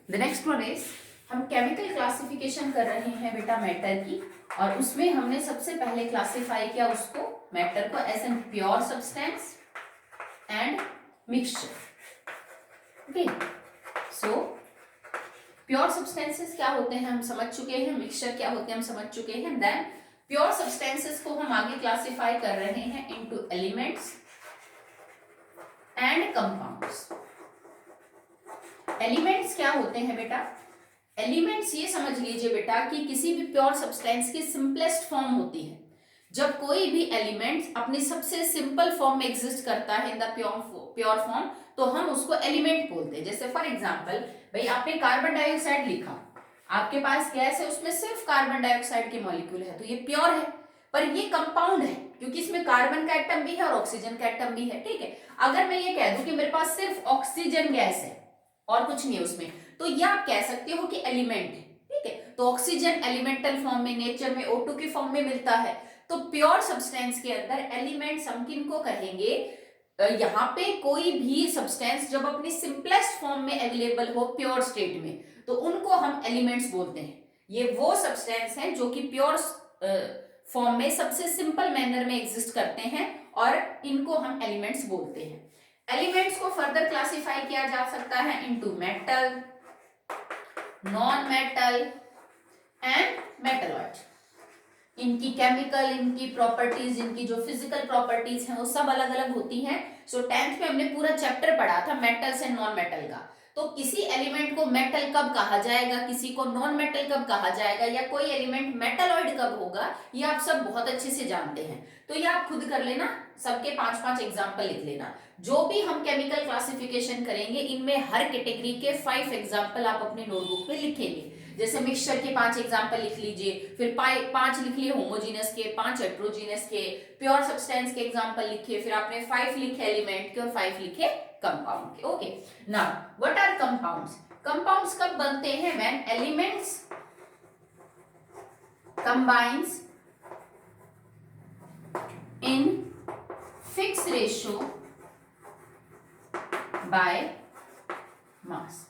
The next one is, हम chemical classification कर रहे हैं बेटा मैटर की, और उसमें हमने सबसे पहले क्लासिफाई किया उसको मैटर को as an pure substance and mixture. Okay, so pure substances क्या होते हैं हम समझ चुके हैं, मिक्सचर क्या होते हैं हम समझ चुके हैं। देन प्योर सब्सटेंसेस को हम आगे क्लासिफाई कर रहे हैं into elements and compounds. Elements क्या होते हैं बेटा, एलिमेंट्स ये समझ लीजिए बेटा कि किसी भी प्योर सब्सटेंस की सिंपलेस्ट फॉर्म होती है। जब कोई भी एलिमेंट अपनी सबसे सिंपल फॉर्म में एग्जिस्ट करता है इन द प्योर फॉर्म, तो हम उसको एलिमेंट बोलते हैं। जैसे फॉर एग्जांपल, भाई आपने कार्बन डाइऑक्साइड लिखा, आपके पास गैस है, उसमें सिर्फ कार्बन डाइऑक्साइड के मॉलिक्यूल है, तो ये प्योर है। पर ये कंपाउंड है क्योंकि इसमें कार्बन का एटम भी है और ऑक्सीजन का एटम भी है। ठीक है, अगर मैं ये कह दूं कि मेरे पास सिर्फ ऑक्सीजन गैस है और कुछ नहीं है उसमें, तो ये आप कह सकते हो कि एलिमेंट है। ठीक है, तो ऑक्सीजन एलिमेंटल फॉर्म में नेचर में O2 की फॉर्म में मिलता है। तो प्योर सब्सटेंस के अंदर एलिमेंट्स हम किनको कहेंगे, यहाँ पे कोई भी सब्सटेंस जब अपनी सिंपलेस्ट फॉर्म में अवेलेबल हो प्योर स्टेट में, तो उनको हम एलिमेंट्स बोलते हैं। ये वो सब्सटेंस हैं जो कि प्योर फॉर्म में सबसे सिंपल मैनर में एग्जिस्ट करते हैं, और इनको हम एलिमेंट्स बोलते हैं। एलिमेंट्स को फर्दर क्लासिफाई किया जा सकता है into metal, non metal and metalloid. इनकी केमिकल, इनकी प्रॉपर्टीज, इनकी जो फिजिकल प्रॉपर्टीज हैं वो सब अलग अलग होती हैं। सो 10th में हमने पूरा चैप्टर पढ़ा था मेटल्स एंड नॉन मेटल का। तो किसी एलिमेंट को मेटल कब कहा जाएगा, किसी को नॉन मेटल कब कहा जाएगा, या कोई एलिमेंट मेटलॉइड कब होगा, ये आप सब बहुत अच्छे से जानते हैं। तो ये आप खुद कर लेना, सबके 5-5 एग्जाम्पल लिख लेना। जो भी हम केमिकल क्लासिफिकेशन करेंगे इनमें हर कैटेगरी के 5 एग्जाम्पल आप अपने नोटबुक में लिखेंगे। जैसे मिक्सचर के 5 एग्जाम्पल लिख लीजिए, फिर 5 लिख लिए होमोजीनस के, 5 हेट्रोजीनस के, प्योर सब्सटेंस के एग्जाम्पल लिखे, फिर आपने 5 लिखे एलिमेंट के और 5 लिखे कंपाउंड के। Okay, now what are compounds. Compounds कब बनते हैं, when elements combines in fix ratio by mass.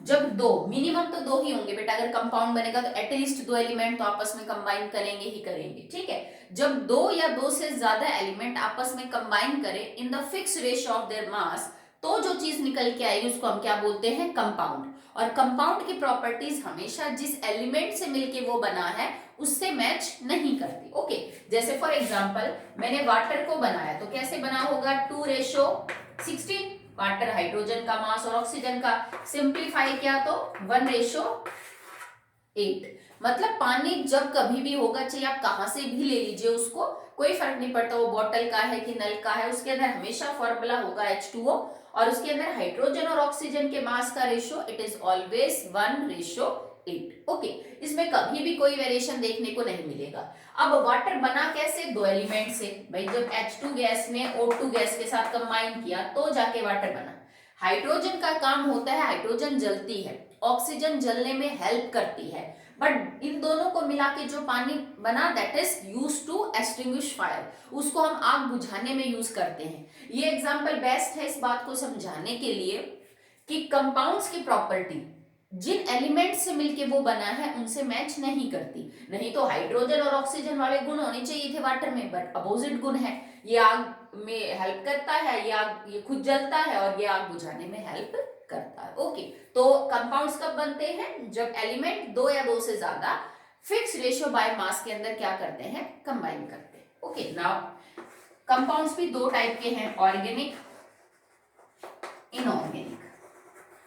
जब दो, मिनिमम तो 2 ही होंगे बेटा, अगर कंपाउंड बनेगा तो एटलीस्ट 2 एलिमेंट तो आपस में कंबाइन करेंगे ही करेंगे। ठीक है, जब 2 या 2 से ज्यादा एलिमेंट आपस में कंबाइन करें in the fix ratio of their mass, तो जो चीज निकल के आएगी उसको हम क्या बोलते हैं, कंपाउंड। और कंपाउंड की प्रॉपर्टीज हमेशा जिस एलिमेंट से मिलके वो बना है उससे मैच नहीं करती। ओके, जैसे फॉर एग्जाम्पल मैंने वाटर को बनाया, तो कैसे बना होगा, 2:16। वाटर हाइड्रोजन का मास और ऑक्सीजन का, सिंप्लीफाई किया तो 1:8। मतलब पानी जब कभी भी होगा, चाहे आप कहां से भी ले लीजिए उसको, कोई फर्क नहीं पड़ता वो बॉटल का है कि नल का है, उसके अंदर हमेशा फॉर्मूला होगा H2O, और उसके अंदर हाइड्रोजन और ऑक्सीजन के मास का ratio it is always 1:8। Okay, इसमें कभी भी कोई वेरिएशन देखने को नहीं मिलेगा। अब वाटर बना कैसे, 2 एलिमेंट से। भाई जब H2 गैस ने O2 गैस के साथ कंबाइन किया तो जाके वाटर बना। हाइड्रोजन का काम होता है, हाइड्रोजन जलती है, ऑक्सीजन जलने में हेल्प करती है, बट इन दोनों को मिला के जो पानी बना that is use to extinguish fire, उसको हम आग बुझाने में यूज करते हैं। ये एग्जाम्पल बेस्ट है इस बात को समझाने के लिए कि कंपाउंड्स की प्रॉपर्टी जिन एलिमेंट से मिलके वो बना है उनसे मैच नहीं करती। नहीं तो हाइड्रोजन और ऑक्सीजन वाले गुण होने चाहिए थे वाटर में, बट अपोजिट गुण है। ये आग में हेल्प करता है, ये खुद जलता है, और ये आग बुझाने में हेल्प करता है। ओके, तो कंपाउंड्स कब बनते हैं, जब एलिमेंट 2 या 2 से ज्यादा फिक्स रेशियो बाय मास के अंदर क्या करते हैं, कंबाइन करते हैं। ओके, नाउ कंपाउंड्स भी 2 टाइप के हैं, ऑर्गेनिक, इनऑर्गेनिक।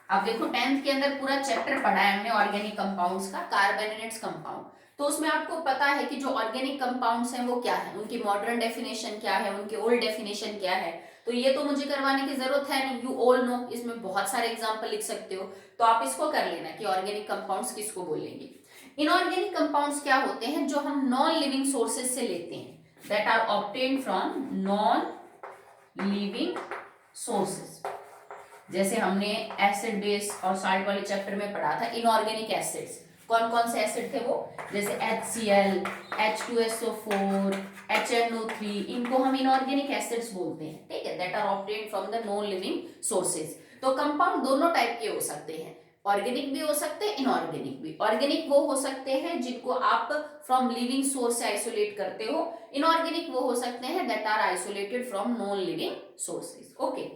अब देखो 10th के अंदर पूरा चैप्टर पढ़ा है हमने ऑर्गेनिक कंपाउंड्स का, कार्बोनेट्स कंपाउंड। तो उसमें आपको पता है कि जो ऑर्गेनिक कंपाउंड्स हैं वो क्या है, उनकी मॉडर्न डेफिनेशन क्या है, उनकी ओल्ड डेफिनेशन क्या है। तो ये तो मुझे करवाने की जरूरत है नहीं, यू ऑल नो। इसमें बहुत सारे एग्जाम्पल लिख सकते हो, तो आप इसको कर लेना कि ऑर्गेनिक कंपाउंड्स किसको बोलेंगे। इनऑर्गेनिक कंपाउंड्स क्या होते हैं, जो हम नॉन लिविंग सोर्सेज से लेते हैं, that are obtained from non living sources. जैसे हमने एसिड बेस और साल्ट वाले चैप्टर में पढ़ा था इनऑर्गेनिक एसिड्स, कौन कौन से एसिड थे वो, जैसे HCl, H2SO4, HNO3, इनको हम इनऑर्गेनिक एसिड्स बोलते हैं। ठीक है, that are obtained from the non living sources. तो कंपाउंड दोनों टाइप के हो सकते हैं, ऑर्गेनिक भी हो सकते हैं, इनऑर्गेनिक भी। ऑर्गेनिक वो हो सकते हैं जिनको आप फ्रॉम लिविंग सोर्स से आइसोलेट करते हो, इनऑर्गेनिक वो हो सकते हैं that are isolated from non living sources. Okay,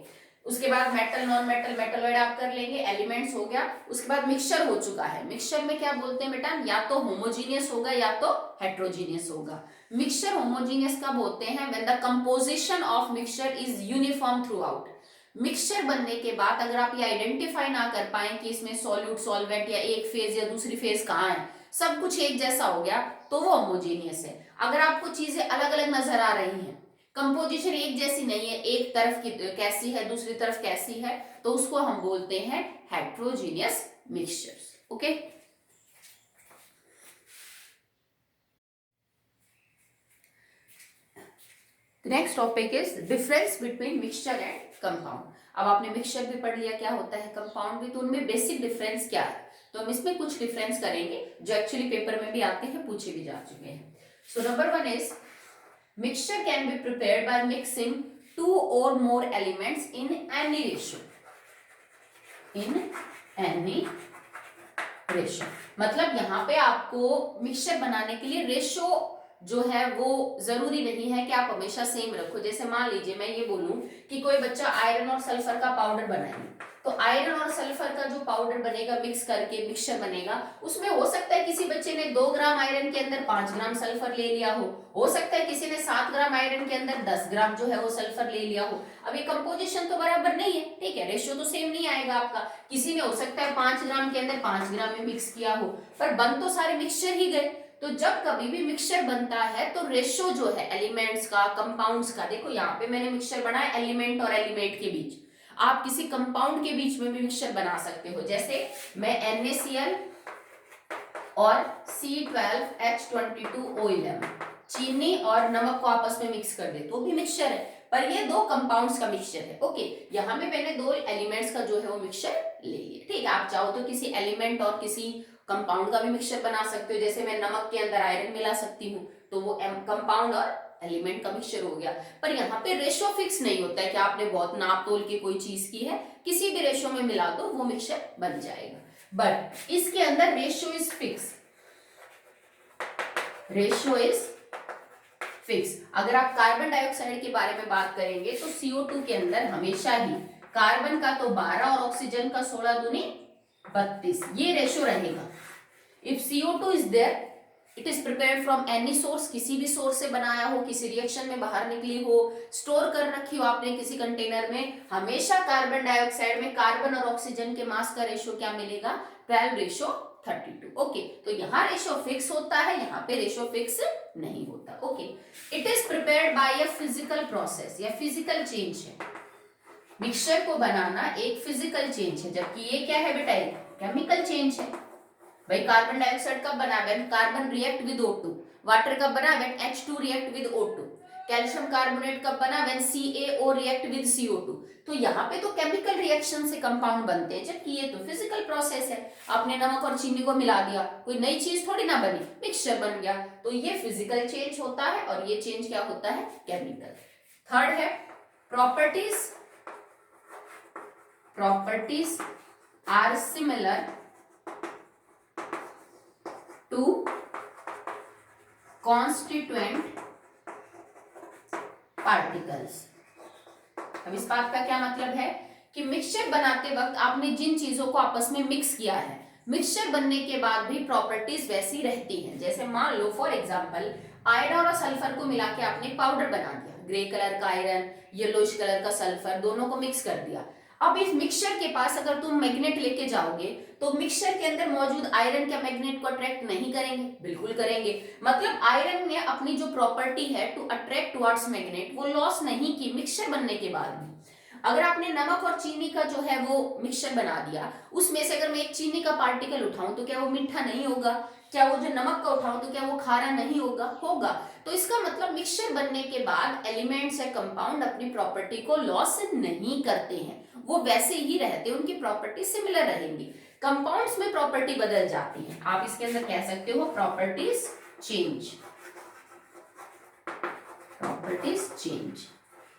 उसके बाद मेटल, नॉन मेटल, मेटलॉइड आप कर लेंगे, एलिमेंट्स हो गया। उसके बाद मिक्सचर हो चुका है। मिक्सचर में क्या बोलते हैं बेटा, या तो होमोजीनियस होगा या तो हेट्रोजीनियस होगा। मिक्सचर होमोजीनियस कब होते हैं, when the composition of mixture is uniform through out. Mixture बनने के बाद अगर आप ये आइडेंटिफाई ना कर पाए कि इसमें सॉल्यूट, सॉल्वेंट या एक फेज या दूसरी फेज कहाँ है, सब कुछ एक जैसा हो गया, तो वो होमोजेनियस है। अगर आपको चीजें अलग अलग नजर आ रही हैं, कंपोजिशन एक जैसी नहीं है, एक तरफ की कैसी है, दूसरी तरफ कैसी है, तो उसको हम बोलते हैं heterogeneous mixtures. Okay, next topic is difference between mixture and compound. अब आपने मिक्सचर भी पढ़ लिया क्या होता है, कंपाउंड भी, तो उनमें बेसिक डिफरेंस क्या है, तो हम इसमें कुछ डिफरेंस करेंगे जो एक्चुअली पेपर में भी आते हैं, पूछे भी जा चुके हैं। So number 1 is mixture can be prepared by mixing 2 or more elements in any ratio, in any ratio। मतलब यहाँ पे आपको मिक्सचर बनाने के लिए रेशो जो है वो जरूरी नहीं है कि आप हमेशा सेम रखो। जैसे मान लीजिए मैं ये बोलूं कि कोई बच्चा आयरन और सल्फर का पाउडर बनाएगा, तो आयरन और सल्फर का जो पाउडर बनेगा, मिक्स करके मिक्सचर बनेगा, उसमें हो सकता है किसी बच्चे ने 2 ग्राम आयरन के अंदर 5 ग्राम सल्फर ले लिया हो सकता है किसी ने 7 ग्राम आयरन के अंदर 10 ग्राम जो है वो सल्फर ले लिया हो। अब ये कंपोजिशन तो बराबर नहीं है, ठीक है, रेशियो तो सेम नहीं आएगा आपका। किसी ने हो सकता है 5 ग्राम के अंदर 5 ग्राम में मिक्स किया हो, पर बन तो सारे मिक्सचर ही गए। तो जब कभी भी मिक्सचर बनता है तो रेशो जो है एलिमेंट्स का, कंपाउंड्स का, देखो यहाँ पे मैंने मिक्सचर बनाया एलिमेंट और एलिमेंट के बीच, आप किसी कंपाउंड के बीच में भी मिक्सचर बना सकते हो। जैसे मैं NaCl और C12H22O11 चीनी और नमक को आपस में मिक्स कर दे तो भी मिक्सचर है, पर ये 2 कंपाउंड्स का मिक्सचर है। ओके, यहाँ में मैंने 2 एलिमेंट्स का जो है वो मिक्सचर ले लिया, ठीक है। आप चाहो तो किसी एलिमेंट और किसी कंपाउंड का भी मिक्सचर बना सकते हो। जैसे मैं नमक के अंदर आयरन मिला सकती हूँ, तो वो कंपाउंड और एलिमेंट का मिक्सचर हो गया। पर यहाँ पे रेशो फिक्स नहीं होता है कि आपने बहुत नाप तोल के कोई चीज की है, किसी भी रेशो में मिला दो वो मिक्सचर बन जाएगा। बट इसके अंदर ratio is fix, ratio is fix. अगर आप कार्बन डाइऑक्साइड के बारे में बात करेंगे तो CO2 के अंदर हमेशा ही कार्बन का तो 12 और ऑक्सीजन का 16 दूनी 32, ये रेशो रहेगा। If CO2 is there, it is prepared from any source, किसी भी सोर्स से बनाया हो, किसी रिएक्शन में बाहर निकली हो, स्टोर कर रखी हो आपने किसी कंटेनर में, हमेशा कार्बन डाइऑक्साइड में कार्बन और ऑक्सीजन के मास का रेशो क्या मिलेगा, 12:32। ओके, तो यहाँ रेशो फिक्स होता है, यहाँ पे रेशो फिक्स नहीं होता। Okay, it is prepared by a physical process या फिजिकल चेंज है। मिक्सचर को बनाना एक फिजिकल चेंज है, जबकि ये क्या है बेटा, एक केमिकल चेंज है। भाई कार्बन डाइऑक्साइड कब बना, when carbon react with O2, water कब बना, when H2 react with O2, calcium carbonate कब बना, when CaO react with CO2। तो यहाँ पे तो केमिकल रिएक्शन से कंपाउंड बनते हैं, जबकि ये तो फिजिकल प्रोसेस है। आपने नमक और चीनी को मिला दिया, कोई नई चीज थोड़ी ना बनी, मिक्सचर बन गया। तो ये फिजिकल चेंज होता है और ये चेंज क्या होता है, केमिकल। थर्ड है properties, properties are similar to constituent particles. अब इस बात का क्या मतलब है कि मिक्सचर बनाते वक्त आपने जिन चीजों को आपस में मिक्स किया है, मिक्सचर बनने के बाद भी प्रॉपर्टीज वैसी रहती हैं। जैसे मान लो फॉर एग्जांपल आयरन और सल्फर को मिला के आपने पाउडर बना दिया, ग्रे कलर का आयरन, येलोइश कलर का सल्फर, दोनों को मिक्स कर दिया। अब इस मिक्सचर के पास अगर तुम मैग्नेट लेके जाओगे तो मिक्सचर के अंदर मौजूद आयरन क्या मैग्नेट को अट्रैक्ट नहीं करेंगे, बिल्कुल करेंगे। मतलब आयरन ने अपनी जो प्रॉपर्टी है टू अट्रैक्ट टुवर्ड्स मैग्नेट वो लॉस नहीं की मिक्सचर बनने के बाद भी। अगर आपने नमक और चीनी का जो है वो मिक्सचर बना दिया, उसमें से अगर मैं एक चीनी का पार्टिकल उठाऊं तो क्या वो मीठा नहीं होगा, क्या वो जो नमक का उठाऊं तो क्या वो खारा नहीं होगा, होगा। तो इसका मतलब मिक्सचर बनने के बाद एलिमेंट्स या कंपाउंड अपनी प्रॉपर्टी को लॉस नहीं करते हैं, वो वैसे ही रहते हैं, उनकी प्रॉपर्टी सिमिलर रहेंगी। कंपाउंड्स में प्रॉपर्टी बदल जाती है, आप इसके अंदर कह सकते हो प्रॉपर्टीज चेंज, प्रॉपर्टीज चेंज।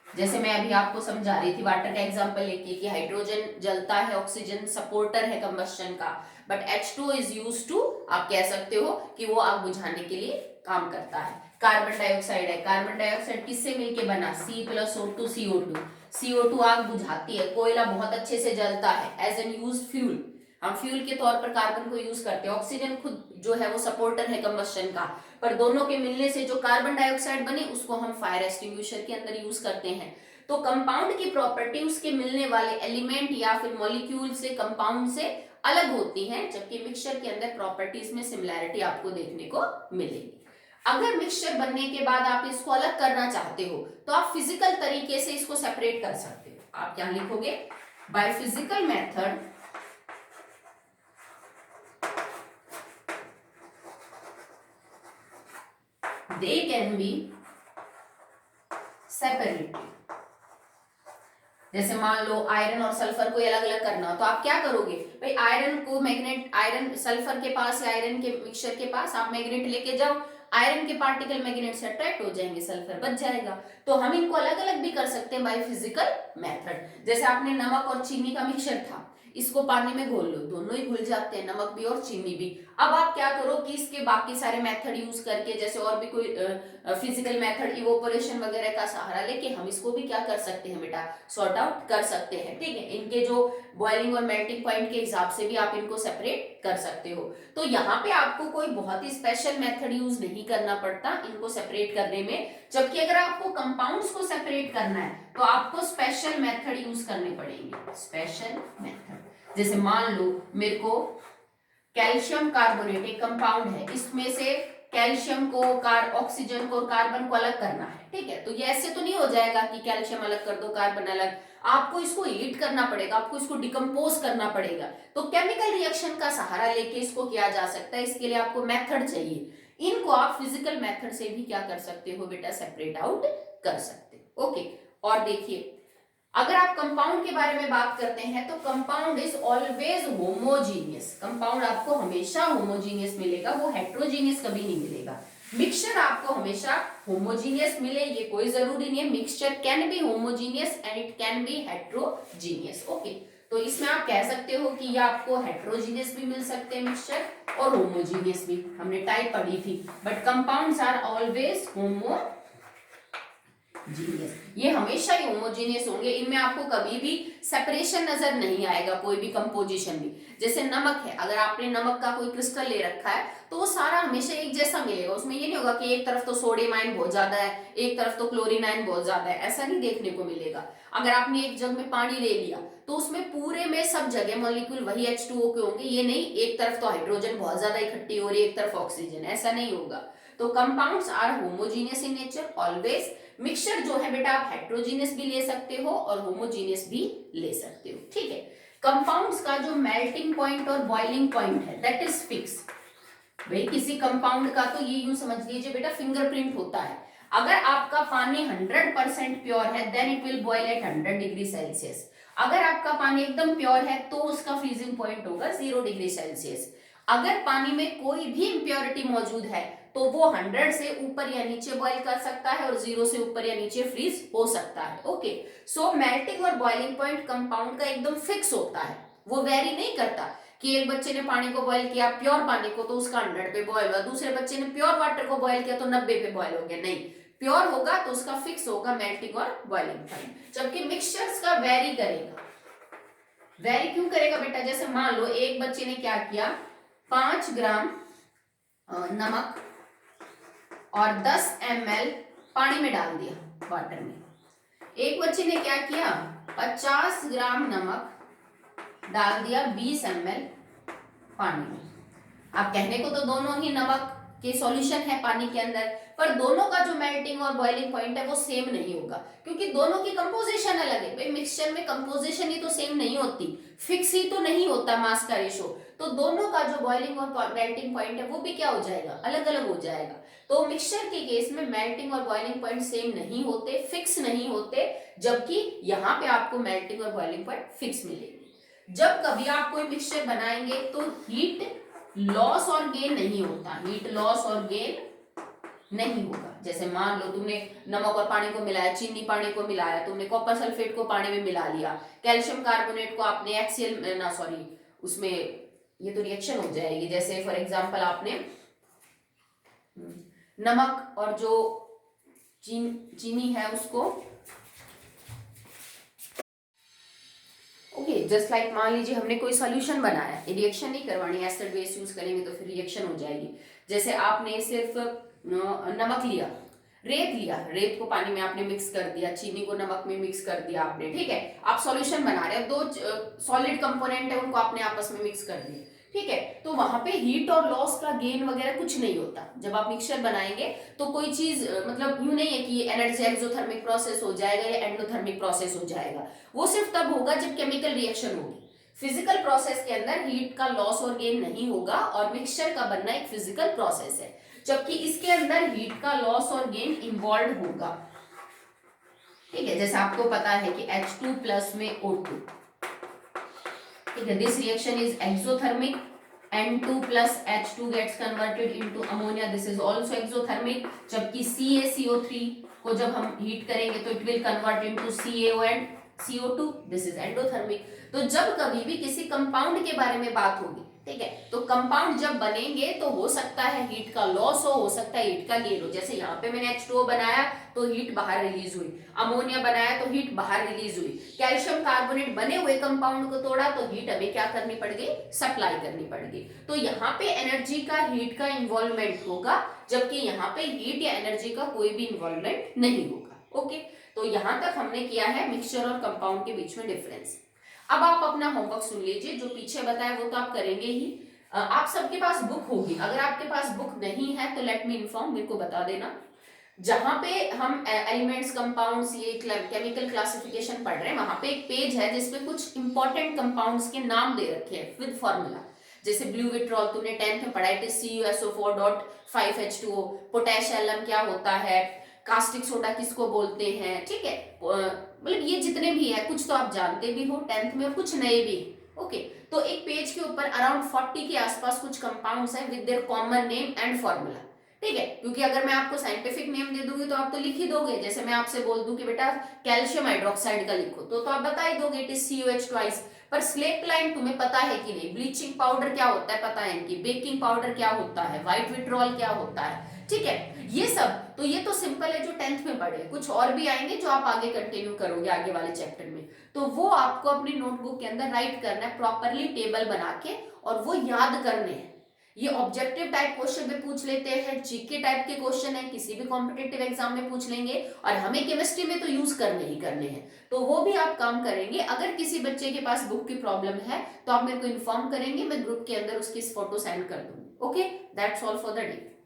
जैसे मैं अभी आपको समझा रही थी वाटर का एग्जांपल लेके कि हाइड्रोजन जलता है, ऑक्सीजन सपोर्टर है कंबस्शन का, but H2O is used to, आप कह सकते हो कि वो आग बुझाने के लिए काम करता है। कार्बन डाइऑक्साइड है, कार्बन डाइऑक्साइड किससे मिलके बना, C+O2 CO2, CO2 आग बुझाती है। कोयला बहुत अच्छे से जलता है एज एन यूज फ्यूल, हम फ्यूल के तौर पर कार्बन को यूज करते हैं। ऑक्सीजन खुद जो है वो सपोर्टर है कंबस्शन का, पर दोनों के मिलने से जो कार्बन डाइऑक्साइड बने उसको हम फायर एक्सटिंग्विशर के अंदर यूज करते हैं। तो कंपाउंड की प्रॉपर्टी उसके मिलने वाले एलिमेंट या फिर मॉलिक्यूल से, कंपाउंड से अलग होती हैं, जबकि मिक्सचर के अंदर प्रॉपर्टीज में सिमिलैरिटी आपको देखने को मिलेगी। अगर मिक्सचर बनने के बाद आप इसको अलग करना चाहते हो तो आप फिजिकल तरीके से इसको सेपरेट कर सकते हो। आप क्या लिखोगे, by physical method they can be separated। जैसे मान लो आयरन और सल्फर को अलग अलग करना हो तो आप क्या करोगे भाई, आयरन को मैग्नेट, आयरन सल्फर के पास या आयरन के मिक्सचर के पास आप मैग्नेट लेके जाओ, आयरन के पार्टिकल मैग्नेट से अट्रैक्ट हो जाएंगे, सल्फर बच जाएगा। तो हम इनको अलग अलग भी कर सकते हैं बाय फिजिकल मेथड। जैसे आपने नमक और चीनी का मिक्सचर था, इसको पानी में घोल लो, दोनों ही घुल जाते हैं, नमक भी और चीनी भी। अब आप क्या करो कि इसके बाकी सारे मेथड यूज करके, जैसे और भी कोई फिजिकल मेथड, इवोपोरेशन वगैरह का सहारा लेके हम इसको भी क्या कर सकते हैं बेटा, सॉर्ट आउट कर सकते हैं। ठीक है, इनके जो बॉइलिंग और मेल्टिंग पॉइंट के हिसाब से भी आप इनको सेपरेट कर सकते हो। तो यहाँ पे आपको कोई बहुत ही स्पेशल मेथड यूज नहीं करना पड़ता इनको सेपरेट करने में। जबकि अगर आपको कंपाउंड्स को सेपरेट करना है तो आपको स्पेशल मेथड यूज करने पड़ेंगे, स्पेशल मेथड। जैसे मान लो मेरे को कैल्शियम कार्बोनेट एक कंपाउंड है, इसमें से कैल्शियम को, ऑक्सीजन को और कार्बन को अलग करना है। ठीक है, तो ये ऐसे तो नहीं हो जाएगा कि कैल्शियम अलग कर दो कार्बन अलग, आपको इसको हीट करना पड़ेगा, आपको इसको डिकम्पोज करना पड़ेगा। तो केमिकल रिएक्शन का सहारा लेके इसको किया जा सकता है, इसके लिए आपको मेथड चाहिए। इनको आप फिजिकल मेथड से भी क्या कर सकते हो बेटा, सेपरेट आउट कर सकते हो। ओके, और देखिए अगर आप कंपाउंड के बारे में बात करते हैं तो compound is always homogeneous. Compound आपको हमेशा होमोजीनियस मिलेगा, वो हेट्रोजीनियस कभी नहीं मिलेगा। मिक्सचर आपको हमेशा होमोजीनियस मिले ये कोई जरूरी नहीं है, mixture can be homogeneous and it can be heterogeneous. Okay, तो इसमें आप कह सकते हो कि ये आपको हेट्रोजीनियस भी मिल सकते हैं मिक्सचर और होमोजीनियस भी, हमने टाइप पढ़ी थी। But compounds are always homogeneous, ये हमेशा ही होमोजीनियस होंगे, इनमें आपको कभी भी सेपरेशन नजर नहीं आएगा, कोई भी कंपोजिशन भी। जैसे नमक है, अगर आपने नमक का कोई क्रिस्टल ले रखा है तो वो सारा हमेशा एक जैसा मिलेगा, उसमें ये नहीं होगा कि एक तरफ तो सोडियम आयन बहुत ज्यादा है, एक तरफ तो क्लोरीन आयन बहुत ज्यादा है, ऐसा नहीं देखने को मिलेगा। अगर आपने एक जग में पानी ले लिया तो उसमें पूरे में सब जगह मॉलिक्यूल वही H2O के होंगे, ये नहीं एक तरफ तो हाइड्रोजन बहुत ज्यादा इकट्ठी हो रही है, एक तरफ ऑक्सीजन, ऐसा नहीं होगा। तो compounds are homogeneous in nature always. Mixture जो है बेटा आप हेट्रोजीनियस भी ले सकते हो और होमोजीनियस भी ले सकते हो। ठीक है, कंपाउंड्स का जो मेल्टिंग पॉइंट और बॉइलिंग पॉइंट है दैट इज फिक्स। भाई किसी कंपाउंड का तो ये यूं समझ लीजिए बेटा फिंगरप्रिंट होता है। अगर आपका पानी 100% प्योर है then it will boil at 100 degree Celsius. अगर आपका पानी एकदम प्योर है तो उसका फ्रीजिंग पॉइंट होगा 0 डिग्री सेल्सियस। अगर पानी में कोई भी इम्प्योरिटी मौजूद है तो वो 100 से ऊपर या नीचे बॉईल कर सकता है और 0 से ऊपर या नीचे फ्रीज हो सकता है। ओके, सो मेल्टिंग और बॉइलिंग पॉइंट कंपाउंड का एकदम फिक्स होता है, वो वेरी नहीं करता कि एक बच्चे ने पानी को बॉईल किया प्योर पानी को तो उसका 100 पे बॉईल हुआ, दूसरे बच्चे ने प्योर वाटर को बॉईल किया तो 90 पे बॉईल हो गया। नहीं, प्योर होगा तो उसका फिक्स होगा मेल्टिंग और बॉइलिंग पॉइंट। जबकि मिक्सचर्स का वेरी करेगा। वेरी क्यों करेगा बेटा, जैसे मान लो एक बच्चे ने क्या किया, 5 ग्राम नमक और 10 ml पानी में डाल दिया वाटर में। एक बच्चे ने क्या किया, 50 ग्राम नमक डाल दिया 20 ml पानी में। आप कहने को तो दोनों ही नमक के सॉल्यूशन है पानी के अंदर, पर दोनों का जो मेल्टिंग और बॉइलिंग पॉइंट है वो सेम नहीं होगा क्योंकि दोनों की कंपोजिशन अलग है। भाई मिक्सचर में कंपोजिशन ही तो सेम नहीं होती, फिक्स ही तो नहीं होता मास का रेशो, तो दोनों का जो बॉइलिंग और मेल्टिंग पॉइंट है वो भी क्या हो जाएगा, अलग अलग हो जाएगा। तो मिक्सचर के केस में मेल्टिंग और बॉइलिंग पॉइंट सेम नहीं होते, फिक्स नहीं होते, जबकि यहाँ पे आपको मेल्टिंग और बॉइलिंग पॉइंट फिक्स मिलेगी। जब कभी आप कोई मिक्सचर बनाएंगे तो हीट लॉस और गेन नहीं होता, हीट लॉस और गेन नहीं होगा। जैसे मान लो तुमने नमक और पानी को मिलाया, चीनी पानी को मिलाया, तुमने कॉपर सल्फेट को पानी में मिला लिया, कैल्शियम कार्बोनेट को आपने एक्सीएल ना सॉरी उसमें, ये तो रिएक्शन हो जाएगी। जैसे फॉर एग्जांपल आपने नमक और जो चीनी है उसको ओके जस्ट लाइक मान लीजिए हमने कोई सॉल्यूशन बनाया, रिएक्शन नहीं करवानी, एसिड बेस यूज करेंगे तो फिर रिएक्शन हो जाएगी। जैसे आपने सिर्फ नमक लिया, रेत लिया, रेत को पानी में आपने मिक्स कर दिया, चीनी को नमक में मिक्स कर दिया आपने, ठीक है, आप सॉल्यूशन बना रहे हो, दो सॉलिड कंपोनेंट है उनको आपने आपस में मिक्स कर दिया, ठीक है, तो वहां पे हीट और लॉस का गेन वगैरह कुछ नहीं होता। जब आप मिक्सचर बनाएंगे तो कोई चीज मतलब यूं नहीं है कि एनर्जी एक्सोथर्मिक प्रोसेस हो जाएगा या एंडोथर्मिक प्रोसेस हो जाएगा, वो सिर्फ तब होगा जब केमिकल रिएक्शन होगी। फिजिकल प्रोसेस के अंदर हीट का लॉस और गेन नहीं होगा और मिक्सचर का बनना एक फिजिकल प्रोसेस है, जबकि इसके अंदर हीट का लॉस और गेन इन्वॉल्व होगा, ठीक है। जैसे आपको पता है कि H2 प्लस में O2, ठीक है, this reaction is exothermic, N2 plus H2 gets converted into ammonia, this is also exothermic, जबकि CaCO3 को जब हम हीट करेंगे तो it will convert into CaO and CO2, this is endothermic. तो जब कभी भी किसी कंपाउंड के बारे में बात होगी, ठीक है, तो कंपाउंड जब बनेंगे तो हो सकता है हीट का लॉस हो सकता है हीट का गेन हो। जैसे यहाँ पे मैंने H2O बनाया तो हीट बाहर रिलीज हुई, अमोनिया बनाया तो हीट बाहर रिलीज हुई, कैल्शियम कार्बोनेट बने हुए कंपाउंड को तोड़ा तो हीट हमें क्या करनी पड़ गई, सप्लाई करनी पड़ गई। तो यहाँ पे एनर्जी का हीट का इन्वॉल्वमेंट होगा, जबकि यहाँ पे हीट या एनर्जी का कोई भी इन्वॉल्वमेंट नहीं होगा। ओके, तो यहां तक हमने किया है मिक्सचर और कंपाउंड के बीच में डिफरेंस। अब आप अपना होमवर्क सुन लीजिए, जो पीछे बताया वो तो आप करेंगे ही। आप सबके पास बुक होगी, अगर आपके पास बुक नहीं है तो लेट मी इन्फॉर्म, मेरे को बता देना। जहां पे हम एलिमेंट्स कंपाउंड्स ये केमिकल क्लासिफिकेशन पढ़ रहे हैं, वहां पे एक पेज है जिसपे कुछ इंपॉर्टेंट कंपाउंड्स के नाम दे रखे हैं विद फॉर्मूला। जैसे ब्लू विट्रॉल तुमने 10th में पढ़ा है, CuSO4.5H2O, पोटेश एलम क्या होता है, कास्टिक सोडा किसको बोलते हैं, ठीक है, मतलब ये जितने भी है कुछ तो आप जानते भी हो 10th में और कुछ नए भी। ओके, तो एक पेज के ऊपर अराउंड 40 के आसपास कुछ कंपाउंड्स हैं with their common name and formula, ठीक है, क्योंकि अगर मैं आपको साइंटिफिक नेम दे दूंगी तो आप तो लिख ही दोगे। जैसे मैं आपसे बोल दूं कि बेटा कैल्शियम हाइड्रोक्साइड का लिखो तो आप बता ही दोगे इट इज COH ट्वाइस। पर स्लेक लाइन तुम्हें पता है कि नहीं, ब्लीचिंग पाउडर क्या होता है पता है कि, बेकिंग पाउडर क्या होता है, व्हाइट विट्रॉल क्या होता है, ठीक है, ये सब तो ये तो सिंपल है जो 10th में पढ़े। कुछ और भी आएंगे जो आप आगे कंटिन्यू करोगे आगे वाले चैप्टर में, तो वो आपको अपनी नोटबुक के अंदर राइट करना है प्रॉपरली टेबल बना के, और वो याद करने हैं। ये ऑब्जेक्टिव टाइप क्वेश्चन में पूछ लेते हैं, जीके टाइप के क्वेश्चन है किसी भी कॉम्पिटिटिव एग्जाम में पूछ लेंगे, और हमें केमिस्ट्री में तो यूज करने ही करने हैं, तो वो भी आप काम करेंगे। अगर किसी बच्चे के पास बुक की प्रॉब्लम है तो आप मेरे को इन्फॉर्म करेंगे, मैं ग्रुप के अंदर उसकी फोटो सेंड कर दूंगी। Okay, that's all for the day.